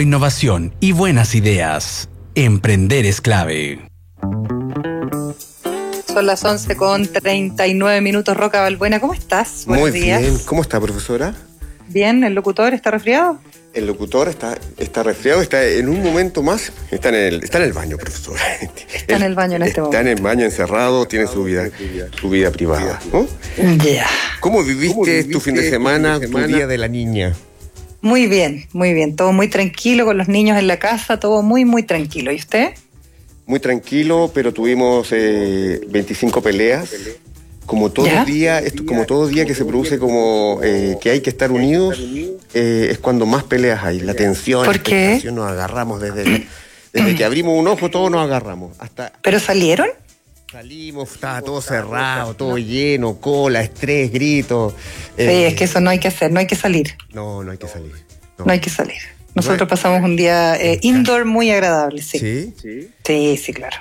Innovación y buenas ideas. Emprender es clave. Son las 11:39. Roca Balbuena, ¿cómo estás? Buenos días. Muy bien. ¿Cómo está, profesora? Bien. ¿El locutor está resfriado? El locutor está resfriado, está en un momento más, está en el baño, profesora. Está en el baño en este momento. Está en el baño encerrado, tiene su vida privada, ¿no? Ya. ¿Cómo viviste tu fin de semana, tu día de la niña? Muy bien, muy bien. Todo muy tranquilo con los niños en la casa, todo muy, muy tranquilo. ¿Y usted? Muy tranquilo, pero tuvimos 25 peleas. Como todo día, como todo día que se produce como que hay que estar unidos, es cuando más peleas hay. La tensión, ¿por la qué? expectación, nos agarramos desde que abrimos un ojo, todos nos agarramos. ¿Pero salieron? Salimos, estaba todo cerrado, todo lleno, cola, estrés, gritos. Sí, es que eso no hay que hacer, no hay que salir. No hay que salir. No hay que salir. Nosotros pasamos un día indoor muy agradable, sí. Sí, claro.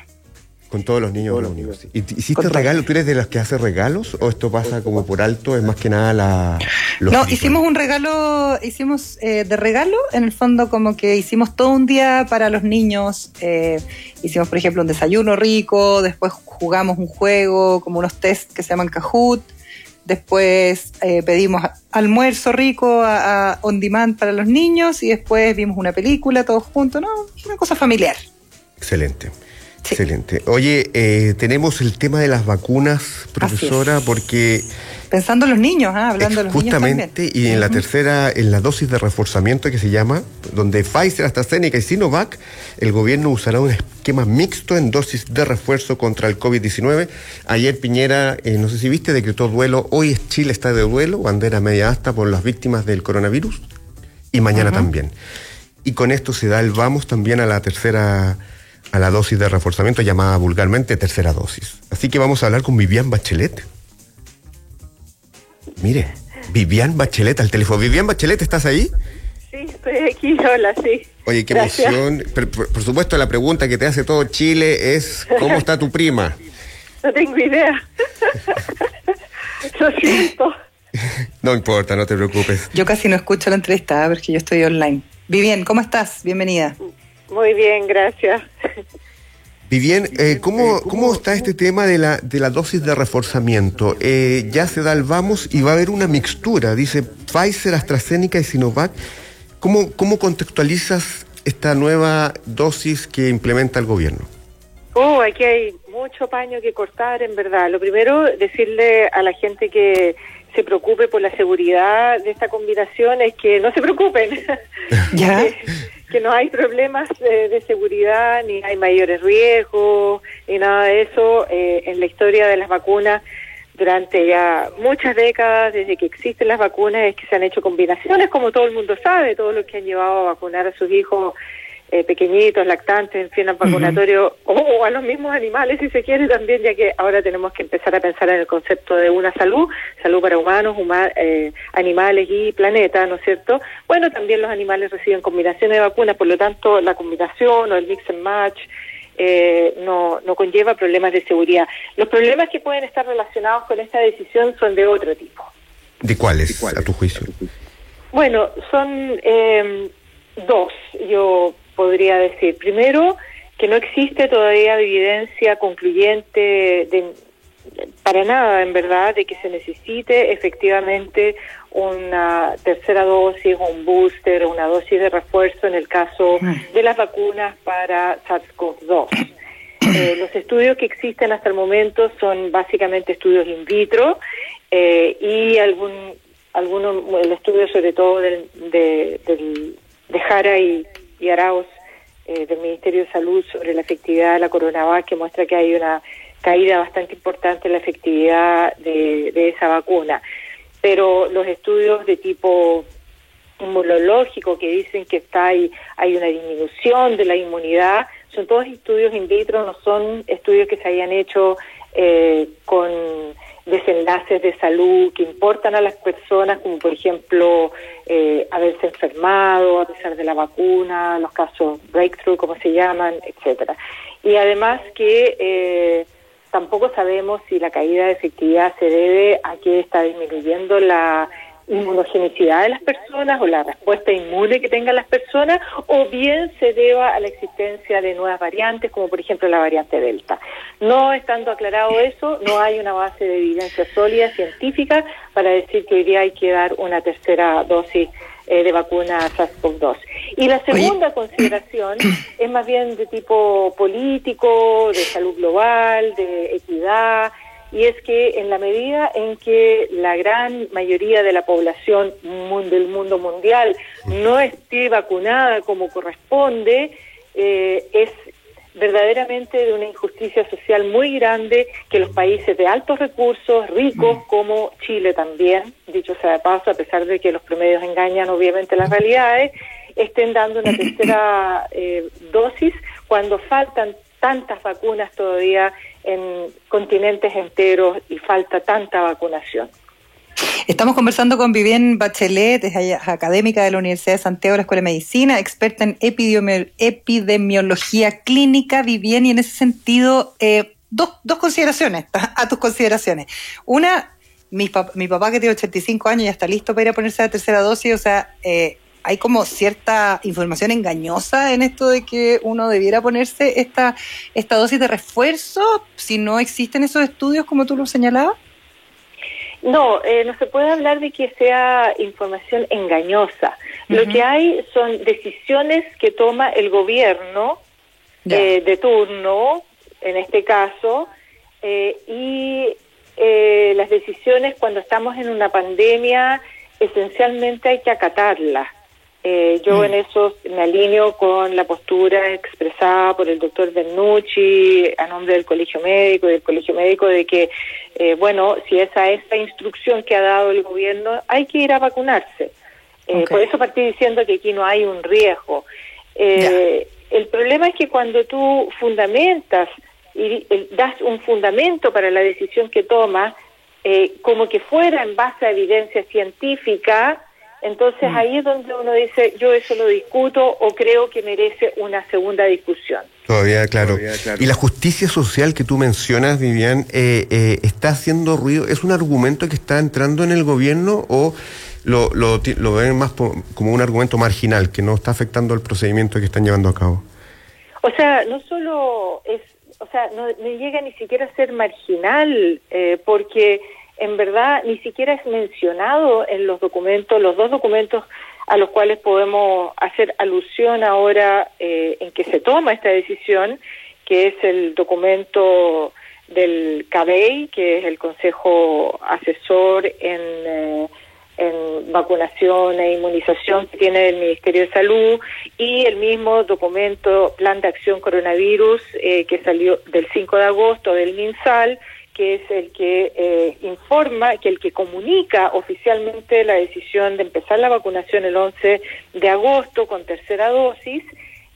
Con todos los niños reunidos. ¿Hiciste regalo? ¿Tú eres de las que hace regalos o esto pasa como por alto? Es más que nada No, hicimos un regalo, de regalo, en el fondo como que hicimos todo un día para los niños. Hicimos, por ejemplo, un desayuno rico, después jugamos un juego, como unos test que se llaman Kahoot. Después pedimos almuerzo rico a on demand para los niños y después vimos una película todos juntos, ¿no? Una cosa familiar. Excelente. Sí. Excelente. Oye, tenemos el tema de las vacunas, profesora, porque... Pensando en los niños, hablando de los niños también. Justamente, y en la tercera, en la dosis de reforzamiento que se llama, donde Pfizer, AstraZeneca y Sinovac, el gobierno usará un esquema mixto en dosis de refuerzo contra el COVID-19. Ayer Piñera, no sé si viste, decretó duelo. Hoy Chile está de duelo, bandera media asta por las víctimas del coronavirus, y mañana también. Y con esto se da el vamos también a la tercera... a la dosis de reforzamiento, llamada vulgarmente tercera dosis. Así que vamos a hablar con Viviane Bachelet. Mire, Viviane Bachelet al teléfono. Viviane Bachelet, ¿estás ahí? Sí, estoy aquí, hola, sí. Oye, qué emoción. Pero, por supuesto, la pregunta que te hace todo Chile es, ¿cómo está tu prima? No tengo idea. Lo siento. No importa, no te preocupes. Yo casi no escucho la entrevista, porque yo estoy online. Viviane, ¿cómo estás? Bienvenida. Muy bien, gracias. Viviane, ¿cómo está este tema de la dosis de reforzamiento? Ya se da el vamos y va a haber una mixtura, dice Pfizer, AstraZeneca y Sinovac. ¿Cómo contextualizas esta nueva dosis que implementa el gobierno? Aquí hay mucho paño que cortar, en verdad. Lo primero, decirle a la gente que se preocupe por la seguridad de esta combinación es que no se preocupen. ¿Ya? Que no hay problemas de seguridad, ni hay mayores riesgos, ni nada de eso. En la historia de las vacunas, durante ya muchas décadas, desde que existen las vacunas, es que se han hecho combinaciones, como todo el mundo sabe, todos los que han llevado a vacunar a sus hijos pequeñitos, lactantes, en fin, al vacunatorio, o a los mismos animales, si se quiere, también, ya que ahora tenemos que empezar a pensar en el concepto de una salud para humanos, animales y planeta, ¿no es cierto? Bueno, también los animales reciben combinaciones de vacunas, por lo tanto, la combinación o el mix and match no conlleva problemas de seguridad. Los problemas que pueden estar relacionados con esta decisión son de otro tipo. ¿De cuáles, a tu juicio? Bueno, son dos, yo podría decir. Primero, que no existe todavía evidencia concluyente para nada, en verdad, de que se necesite efectivamente una tercera dosis, un booster, una dosis de refuerzo en el caso de las vacunas para SARS-CoV-2. Los estudios que existen hasta el momento son básicamente estudios in vitro y el estudio sobre todo de Jara y Arauz del Ministerio de Salud sobre la efectividad de la Coronavac, que muestra que hay una caída bastante importante en la efectividad de esa vacuna. Pero los estudios de tipo inmunológico que dicen que hay una disminución de la inmunidad, son todos estudios in vitro, no son estudios que se hayan hecho con desenlaces de salud que importan a las personas, como por ejemplo haberse enfermado a pesar de la vacuna, los casos breakthrough, como se llaman, etcétera. Y además que tampoco sabemos si la caída de efectividad se debe a que está disminuyendo la inmunogenicidad de las personas o la respuesta inmune que tengan las personas, o bien se deba a la existencia de nuevas variantes, como por ejemplo la variante Delta. No estando aclarado eso, no hay una base de evidencia sólida científica para decir que hoy día hay que dar una tercera dosis de vacuna SARS-CoV-2. Y la segunda consideración es más bien de tipo político, de salud global, de equidad, y es que en la medida en que la gran mayoría de la población del mundo mundial no esté vacunada como corresponde, es verdaderamente de una injusticia social muy grande que los países de altos recursos, ricos, como Chile también, dicho sea de paso, a pesar de que los promedios engañan obviamente las realidades, estén dando una tercera dosis cuando faltan tantas vacunas todavía en continentes enteros y falta tanta vacunación. Estamos conversando con Vivienne Bachelet, es académica de la Universidad de Santiago de la Escuela de Medicina, experta en epidemiología clínica. Vivienne, y en ese sentido, dos consideraciones a tus consideraciones. Una, mi papá que tiene 85 años ya está listo para ir a ponerse la tercera dosis, o sea, hay como cierta información engañosa en esto de que uno debiera ponerse esta dosis de refuerzo si no existen esos estudios como tú lo señalabas. No, no se puede hablar de que sea información engañosa. Lo que hay son decisiones que toma el gobierno de turno, en este caso, y las decisiones cuando estamos en una pandemia, esencialmente hay que acatarlas. Yo en eso me alineo con la postura expresada por el doctor Bernucci a nombre del Colegio Médico y del Colegio Médico de que, si esa es la instrucción que ha dado el gobierno, hay que ir a vacunarse. Por eso partí diciendo que aquí no hay un riesgo. El problema es que cuando tú fundamentas y das un fundamento para la decisión que tomas, como que fuera en base a evidencia científica, entonces ahí es donde uno dice, yo eso lo discuto o creo que merece una segunda discusión. Todavía, claro. Y la justicia social que tú mencionas, Vivian, ¿está haciendo ruido? ¿Es un argumento que está entrando en el gobierno o lo ven más como un argumento marginal que no está afectando el procedimiento que están llevando a cabo? O sea, no solo es, no llega ni siquiera a ser marginal, porque en verdad ni siquiera es mencionado en los dos documentos a los cuales podemos hacer alusión ahora en que se toma esta decisión, que es el documento del CABEI, que es el Consejo Asesor en vacunación e inmunización que tiene el Ministerio de Salud, y el mismo documento Plan de Acción Coronavirus que salió del 5 de agosto del MinSal, que es el que informa, el que comunica oficialmente la decisión de empezar la vacunación el 11 de agosto con tercera dosis.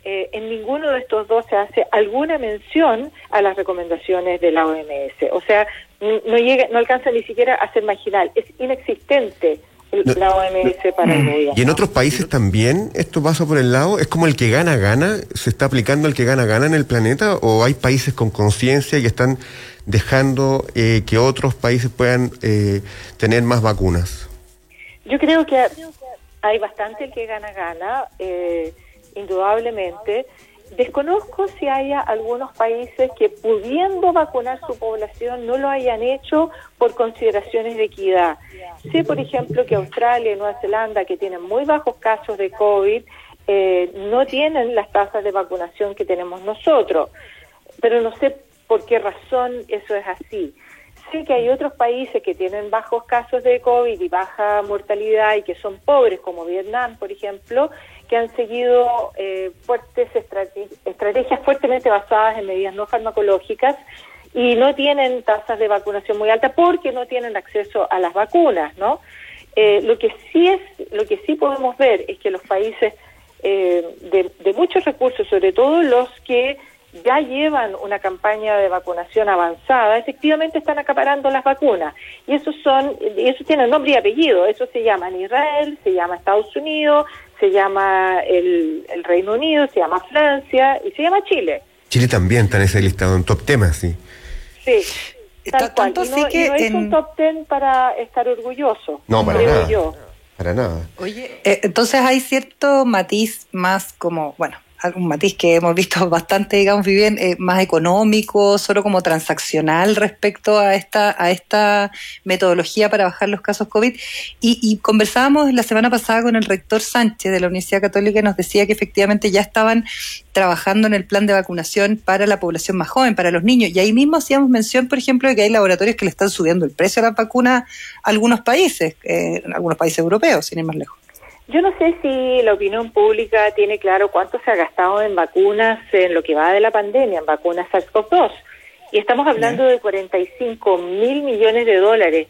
En ninguno de estos dos se hace alguna mención a las recomendaciones de la OMS. O sea, no alcanza ni siquiera a ser marginal, es inexistente la OMS para el gobierno. ¿Y en otros países también esto pasa por el lado? ¿Es como el que gana, gana? ¿Se está aplicando el que gana, gana en el planeta? ¿O hay países con conciencia que están dejando que otros países puedan tener más vacunas? Yo creo que hay bastante el que gana, gana, indudablemente. Desconozco si haya algunos países que, pudiendo vacunar su población, no lo hayan hecho por consideraciones de equidad. Sé, por ejemplo, que Australia y Nueva Zelanda, que tienen muy bajos casos de COVID, no tienen las tasas de vacunación que tenemos nosotros, pero no sé por qué razón eso es así. Sé que hay otros países que tienen bajos casos de COVID y baja mortalidad y que son pobres, como Vietnam, por ejemplo, que han seguido fuertes estrategias fuertemente basadas en medidas no farmacológicas y no tienen tasas de vacunación muy altas porque no tienen acceso a las vacunas, ¿no? Lo que sí podemos ver es que los países de muchos recursos, sobre todo los que ya llevan una campaña de vacunación avanzada, efectivamente están acaparando las vacunas. Y esos tienen nombre y apellido. Eso se llama Israel, se llama Estados Unidos, se llama el Reino Unido, se llama Francia y se llama Chile. Chile también está en ese listado, en top temas, sí. Sí. Tal cual. Tanto Y no, así que y no es un top 10 para estar orgulloso. No, para creo nada. yo. Para nada. Oye, entonces hay cierto matiz más como, bueno, algún matiz que hemos visto bastante, digamos, Vivian, más económico, solo como transaccional respecto a esta metodología para bajar los casos COVID. Y conversábamos la semana pasada con el rector Sánchez de la Universidad Católica y nos decía que efectivamente ya estaban trabajando en el plan de vacunación para la población más joven, para los niños. Y ahí mismo hacíamos mención, por ejemplo, de que hay laboratorios que le están subiendo el precio a las vacunas a algunos países europeos, sin ir más lejos. Yo no sé si la opinión pública tiene claro cuánto se ha gastado en vacunas en lo que va de la pandemia, en vacunas SARS-CoV-2. Y estamos hablando de 45.000 millones de dólares.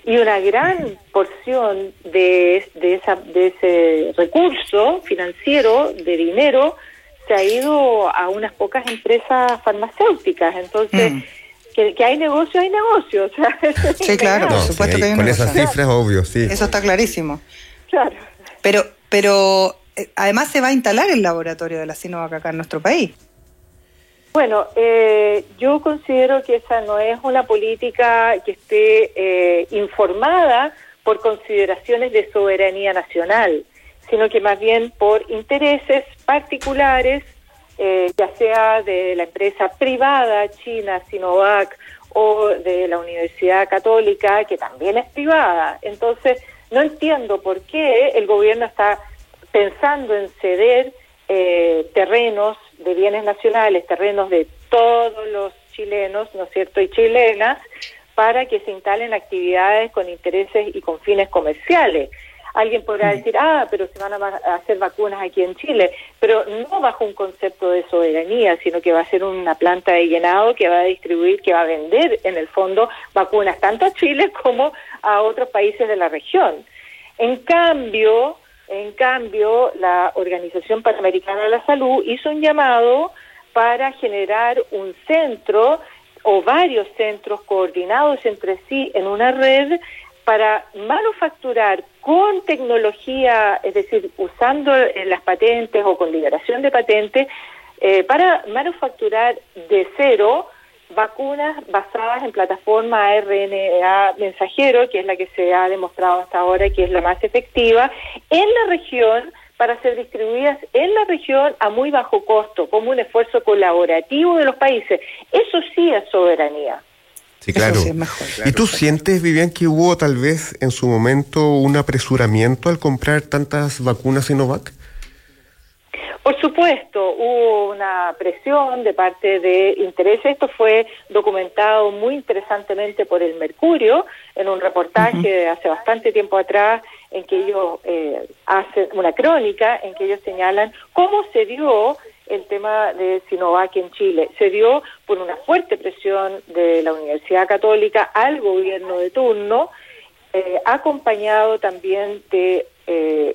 Y una gran porción de ese recurso financiero, de dinero, se ha ido a unas pocas empresas farmacéuticas. Entonces, que hay negocio, hay negocio. O sea, sí, claro, por supuesto que hay un con negocio. esas cifras, obvio, sí. Eso está clarísimo. Claro. Pero además se va a instalar el laboratorio de la Sinovac acá en nuestro país. Bueno, yo considero que esa no es una política que esté informada por consideraciones de soberanía nacional, sino que más bien por intereses particulares, ya sea de la empresa privada china Sinovac o de la Universidad Católica, que también es privada. Entonces, no entiendo por qué el gobierno está pensando en ceder terrenos de bienes nacionales, terrenos de todos los chilenos, ¿no es cierto?, y chilenas, para que se instalen actividades con intereses y con fines comerciales. Alguien podrá decir, pero se van a hacer vacunas aquí en Chile, pero no bajo un concepto de soberanía, sino que va a ser una planta de llenado que va a distribuir, que va a vender, en el fondo, vacunas tanto a Chile como a otros países de la región. En cambio, la Organización Panamericana de la Salud hizo un llamado para generar un centro o varios centros coordinados entre sí en una red para manufacturar con tecnología, es decir, usando las patentes o con liberación de patentes, para manufacturar de cero vacunas basadas en plataforma RNA mensajero, que es la que se ha demostrado hasta ahora que es la más efectiva, en la región, para ser distribuidas en la región a muy bajo costo, como un esfuerzo colaborativo de los países. Eso sí es soberanía. Sí, claro. Eso sí es mejor. ¿Y tú sientes, Vivian, que hubo tal vez en su momento un apresuramiento al comprar tantas vacunas Sinovac? Por supuesto, hubo una presión de parte de intereses. Esto fue documentado muy interesantemente por el Mercurio en un reportaje de hace bastante tiempo atrás, en que ellos hacen una crónica en que ellos señalan cómo se dio el tema de Sinovac en Chile. Se dio por una fuerte presión de la Universidad Católica al gobierno de turno, acompañado también de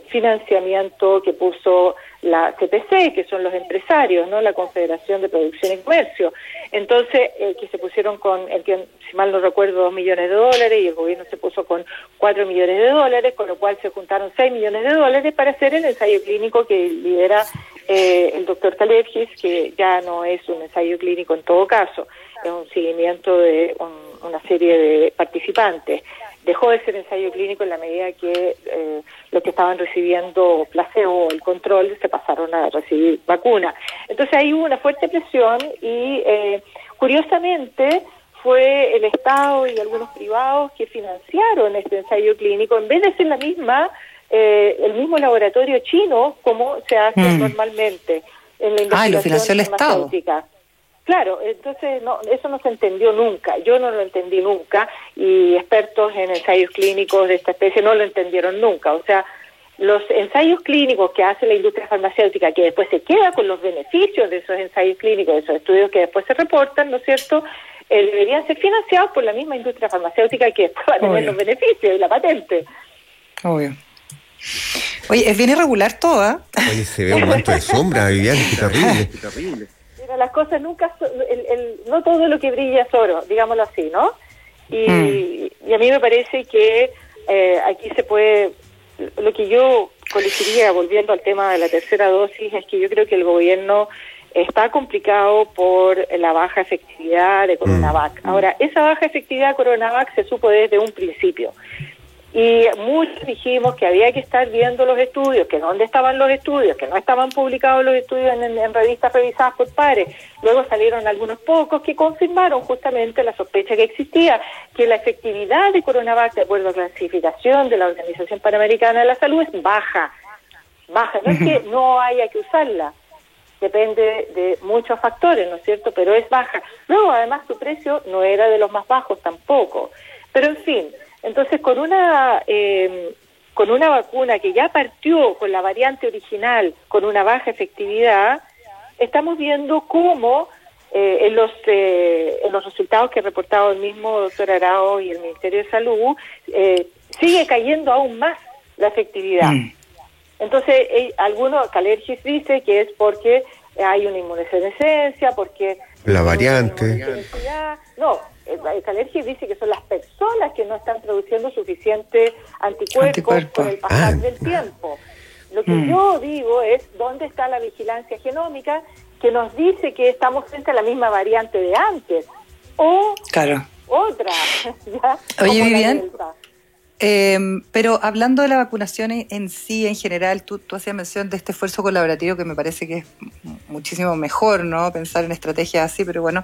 financiamiento que puso la CPC, que son los empresarios, ¿no?, la Confederación de Producción y Comercio. Entonces, que se pusieron con, si mal no recuerdo, 2 millones de dólares, y el gobierno se puso con 4 millones de dólares, con lo cual se juntaron 6 millones de dólares para hacer el ensayo clínico que lidera el doctor Kalepgis, que ya no es un ensayo clínico en todo caso, es un seguimiento de una serie de participantes. Dejó de ser ensayo clínico en la medida que los que estaban recibiendo placebo, el control, se pasaron a recibir vacuna. Entonces ahí hubo una fuerte presión y curiosamente fue el Estado y algunos privados que financiaron este ensayo clínico en vez de ser el mismo laboratorio chino como se hace normalmente en la investigación lo financió el Estado. Claro, entonces eso no se entendió nunca, yo no lo entendí nunca y expertos en ensayos clínicos de esta especie no lo entendieron nunca. O sea, los ensayos clínicos que hace la industria farmacéutica, que después se queda con los beneficios de esos ensayos clínicos, de esos estudios que después se reportan, ¿no es cierto?, deberían ser financiados por la misma industria farmacéutica que después va a tener los beneficios y la patente. Obvio. Oye, es bien irregular todo, ¿eh? Oye, se ve un manto de sombra, Vivian, qué terrible. Mira, las cosas nunca, no todo lo que brilla es oro, digámoslo así, ¿no? Y a mí me parece que aquí se puede, lo que yo colegiría, volviendo al tema de la tercera dosis, es que yo creo que el gobierno está complicado por la baja efectividad de Coronavac. Ahora, esa baja efectividad de Coronavac se supo desde un principio. Y muchos dijimos que había que estar viendo los estudios, que dónde estaban los estudios, que no estaban publicados los estudios en revistas revisadas por pares. Luego salieron algunos pocos que confirmaron justamente la sospecha que existía, que la efectividad de Coronavac, de acuerdo a la clasificación de la Organización Panamericana de la Salud, es baja. Baja, no es que no haya que usarla, depende de muchos factores, ¿no es cierto? Pero es baja. Luego, además, su precio no era de los más bajos tampoco. Pero, en fin, entonces con una vacuna que ya partió con la variante original, con una baja efectividad, estamos viendo cómo en los resultados que ha reportado el mismo doctor Arao y el Ministerio de Salud, sigue cayendo aún más la efectividad. Entonces, Calergis dice que es porque hay una inmunosenescencia, porque... La variante. No, Calergis dice que son las personas que no están produciendo suficiente anticuerpos con el pasar del tiempo. Lo que yo digo es, ¿dónde está la vigilancia genómica que nos dice que estamos frente a la misma variante de antes? O otra. ¿Ya? Oye, Vivian... pero hablando de la vacunación en sí, en general, tú hacías mención de este esfuerzo colaborativo que me parece que es muchísimo mejor, ¿no? Pensar en estrategias así, pero bueno.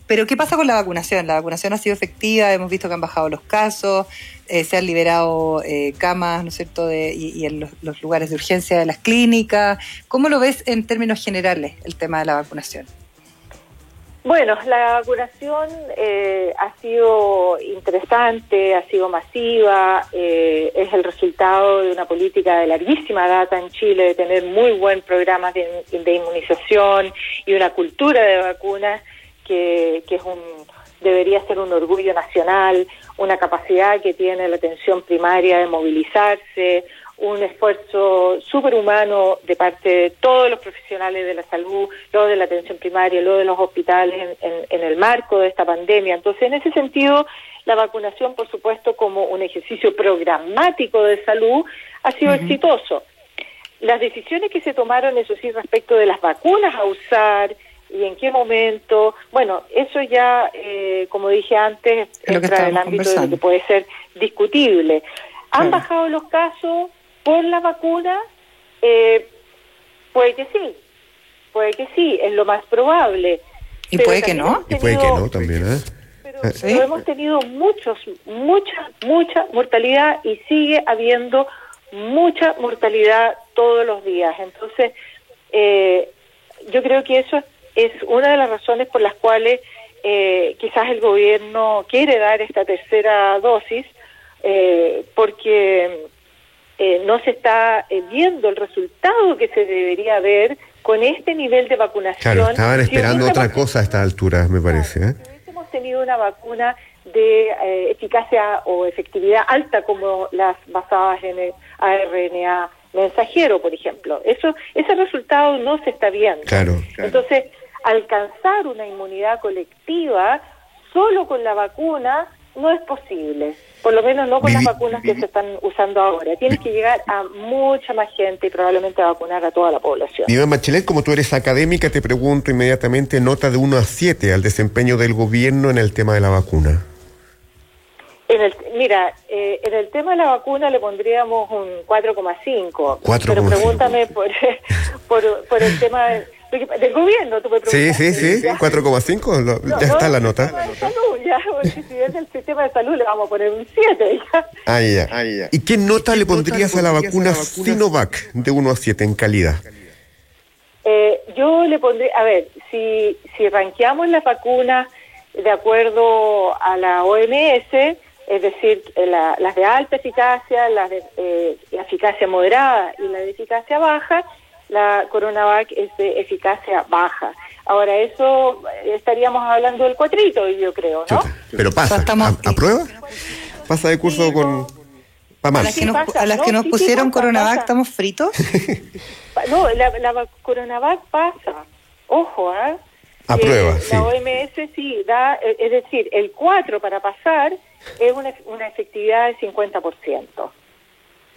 Pero ¿qué pasa con la vacunación? La vacunación ha sido efectiva, hemos visto que han bajado los casos, se han liberado camas, ¿no es cierto?, y en los lugares de urgencia de las clínicas. ¿Cómo lo ves en términos generales el tema de la vacunación? Bueno, la vacunación ha sido interesante, ha sido masiva, es el resultado de una política de larguísima data en Chile, de tener muy buen programa de inmunización y una cultura de vacunas que debería ser un orgullo nacional, una capacidad que tiene la atención primaria de movilizarse, un esfuerzo superhumano de parte de todos los profesionales de la salud, luego de la atención primaria, luego de los hospitales en el marco de esta pandemia. Entonces, en ese sentido, la vacunación, por supuesto, como un ejercicio programático de salud, ha sido exitoso. Las decisiones que se tomaron, eso sí, respecto de las vacunas a usar y en qué momento, bueno, eso ya, como dije antes, entra en el ámbito de lo que puede ser discutible. ¿Han bajado los casos por la vacuna? Puede que sí, es lo más probable. ¿Y puede que no? Y puede que no también, ¿eh? Pero hemos tenido mucha mortalidad y sigue habiendo mucha mortalidad todos los días. Entonces, yo creo que eso es una de las razones por las cuales quizás el gobierno quiere dar esta tercera dosis, porque no se está viendo el resultado que se debería ver con este nivel de vacunación. Claro, estaban esperando otra cosa a esta altura, me parece. Si hubiésemos tenido una vacuna de eficacia o efectividad alta como las basadas en el ARNA mensajero, por ejemplo, ese resultado no se está viendo. Claro. Entonces, alcanzar una inmunidad colectiva solo con la vacuna no es posible, por lo menos no con las vacunas que se están usando ahora. Tienes que llegar a mucha más gente y probablemente a vacunar a toda la población. Vivian Bachelet, como tú eres académica, te pregunto inmediatamente, nota de 1 a 7 al desempeño del gobierno en el tema de la vacuna. En el tema de la vacuna le pondríamos un 4,5. Pero pregúntame por el tema del gobierno. Tú me preguntas. Sí, 4,5, ya está la nota. Si es el sistema de salud le vamos a poner un 7. Ya. ¿Y qué nota le pondrías a la vacuna Sinovac de 1 a 7 en calidad? Yo le pondré, a ver, si rankeamos las vacunas de acuerdo a la OMS, es decir, las de alta eficacia, las de la eficacia moderada y la de eficacia baja, la Coronavac es de eficacia baja. Ahora, eso estaríamos hablando del 4, yo creo, ¿no? Pero pasa, ¿a prueba? ¿Pasa de curso con...? A las que nos pusieron Coronavac, ¿estamos fritos? No, la Coronavac pasa. Ojo, ¿eh? A prueba, sí. La OMS sí da, es decir, el 4 para pasar es una efectividad del 50%.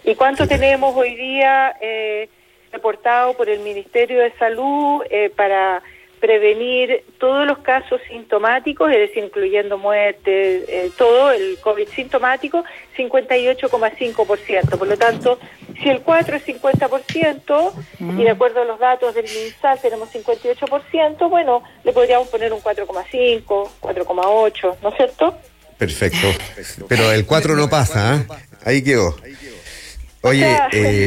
¿Y cuánto tenemos hoy día? reportado por el Ministerio de Salud para prevenir todos los casos sintomáticos, es decir, incluyendo muerte, todo el COVID sintomático, 58,5%. Por lo tanto, si el 4 es 50%, y de acuerdo a los datos del MinSal tenemos 58%, bueno, le podríamos poner un 4,5, 4,8, ¿no es cierto? Perfecto. Pero el 4 no pasa, ¿eh? Ahí quedó. Oye,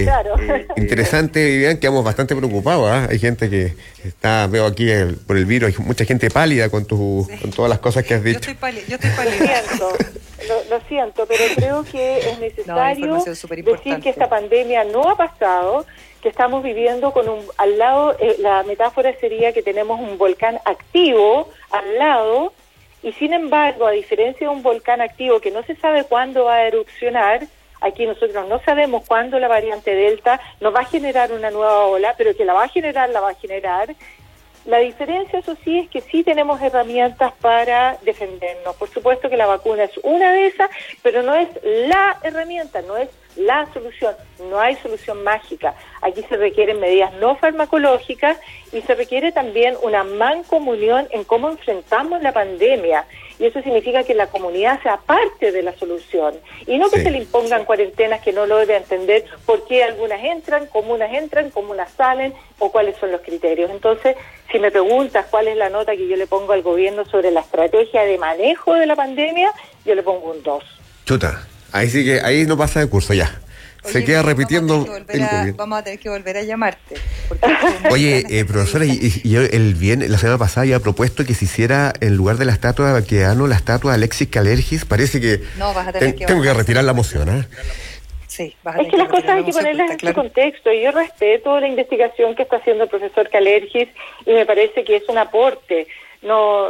claro. Interesante, Vivian, quedamos bastante preocupados, ¿eh? Hay gente que está, veo aquí por el virus, hay mucha gente pálida con todas las cosas que has dicho. Yo estoy pálida. Lo siento, pero creo que es necesario decir que esta pandemia no ha pasado, que estamos viviendo al lado, la metáfora sería que tenemos un volcán activo al lado, y sin embargo, a diferencia de un volcán activo que no se sabe cuándo va a erupcionar, aquí nosotros no sabemos cuándo la variante Delta nos va a generar una nueva ola, pero que la va a generar. La diferencia, eso sí, es que sí tenemos herramientas para defendernos. Por supuesto que la vacuna es una de esas, pero no es la herramienta, no es la solución. No hay solución mágica. Aquí se requieren medidas no farmacológicas y se requiere también una mancomunión en cómo enfrentamos la pandemia. Y eso significa que la comunidad sea parte de la solución. Y no que se le impongan cuarentenas que no logre entender por qué algunas entran, cómo unas salen, o cuáles son los criterios. Entonces, si me preguntas cuál es la nota que yo le pongo al gobierno sobre la estrategia de manejo de la pandemia, yo le pongo un 2. Chuta, ahí sí que, ahí no pasa de curso ya. Oye, se queda repitiendo vamos a tener que volver a llamarte. Oye, profesora, y yo la semana pasada ya he propuesto que se hiciera en lugar de la estatua de Baquedano, la estatua de Alexis Calergis. Parece que tengo que retirar la moción, ¿eh? Sí, vas a es que las cosas hay que ponerlas en su contexto, y yo respeto la investigación que está haciendo el profesor Calergis y me parece que es un aporte. No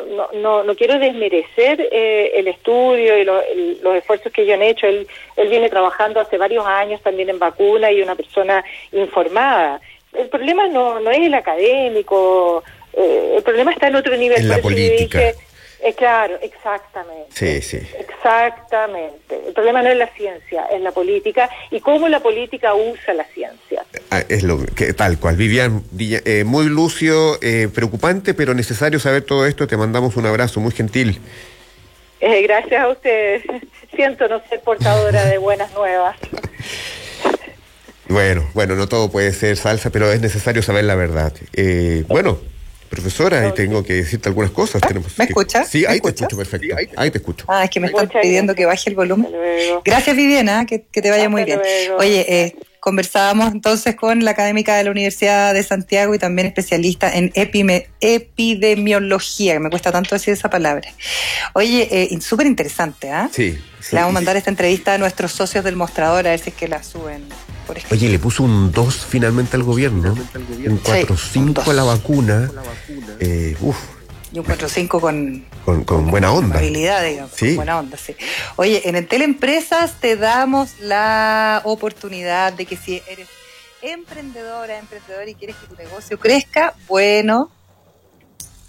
quiero desmerecer el estudio y los esfuerzos que ellos han hecho. Él viene trabajando hace varios años también en vacuna y una persona informada. El problema no es el académico, el problema está en otro nivel. En la política. Claro, exactamente. Sí. Exactamente. El problema no es la ciencia, es la política y cómo la política usa la ciencia. Es lo que tal cual. Vivian, muy lúcido, preocupante, pero necesario saber todo esto. Te mandamos un abrazo muy gentil. Gracias a ustedes. Siento no ser portadora de buenas nuevas. Bueno, no todo puede ser salsa, pero es necesario saber la verdad. Profesora, ahí tengo que decirte algunas cosas. ¿Me escuchas? Sí, ahí te escucho, perfecto. Ahí te escucho. Es que me están pidiendo que baje el volumen. Gracias, Viviana, que te vaya muy bien. Oye, conversábamos entonces con la académica de la Universidad de Santiago y también especialista en epidemiología, que me cuesta tanto decir esa palabra. Oye, súper interesante, ¿ah? Sí. Le vamos a mandar esta entrevista a nuestros socios del mostrador, a ver si es que la suben. Oye, le puso un 2 finalmente al gobierno, un 4-5 a la vacuna, y un 4-5 con buena onda. Habilidad, digamos, sí. Con buena onda, sí. Oye, en Entel Empresas te damos la oportunidad de que si eres emprendedor y quieres que tu negocio crezca, bueno,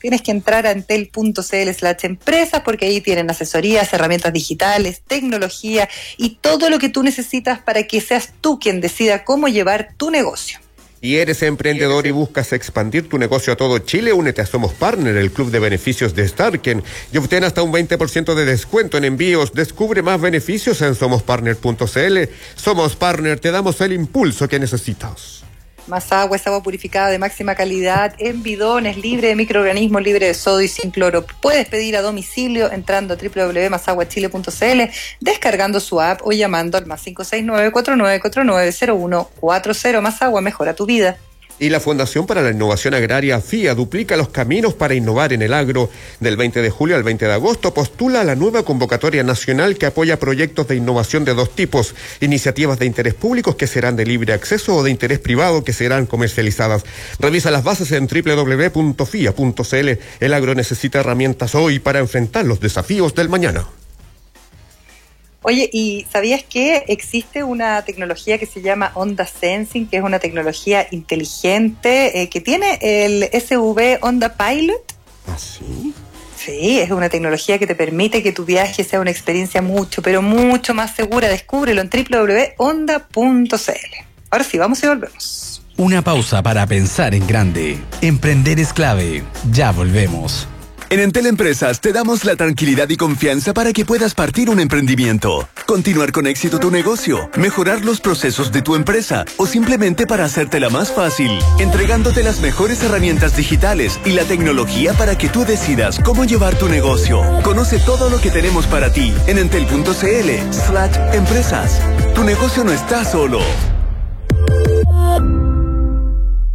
tienes que entrar a entel.cl/empresas porque ahí tienen asesorías, herramientas digitales, tecnología y todo lo que tú necesitas para que seas tú quien decida cómo llevar tu negocio. Y eres emprendedor y buscas expandir tu negocio a todo Chile, únete a Somos Partner, el club de beneficios de Starken, y obtén hasta un 20% de descuento en envíos. Descubre más beneficios en somospartner.cl. Somos Partner, te damos el impulso que necesitas. Más agua, es agua purificada de máxima calidad, en bidones, libre de microorganismos, libre de sodio y sin cloro. Puedes pedir a domicilio entrando a www.masaguachile.cl, descargando su app o llamando al más 569-4949-0140. Más agua, mejora tu vida. Y la Fundación para la Innovación Agraria, FIA, duplica los caminos para innovar en el agro. Del 20 de julio al 20 de agosto postula la nueva convocatoria nacional que apoya proyectos de innovación de dos tipos: iniciativas de interés público que serán de libre acceso o de interés privado que serán comercializadas. Revisa las bases en www.fia.cl. El agro necesita herramientas hoy para enfrentar los desafíos del mañana. Oye, ¿y sabías que existe una tecnología que se llama Onda Sensing, que es una tecnología inteligente que tiene el SV Onda Pilot? ¿Ah, sí? Sí, es una tecnología que te permite que tu viaje sea una experiencia pero mucho más segura. Descúbrelo en www.onda.cl. Ahora sí, vamos y volvemos. Una pausa para pensar en grande. Emprender es clave. Ya volvemos. En Entel Empresas te damos la tranquilidad y confianza para que puedas partir un emprendimiento, continuar con éxito tu negocio, mejorar los procesos de tu empresa o simplemente para hacértela más fácil, entregándote las mejores herramientas digitales y la tecnología para que tú decidas cómo llevar tu negocio. Conoce todo lo que tenemos para ti en entel.cl/empresas. Tu negocio no está solo.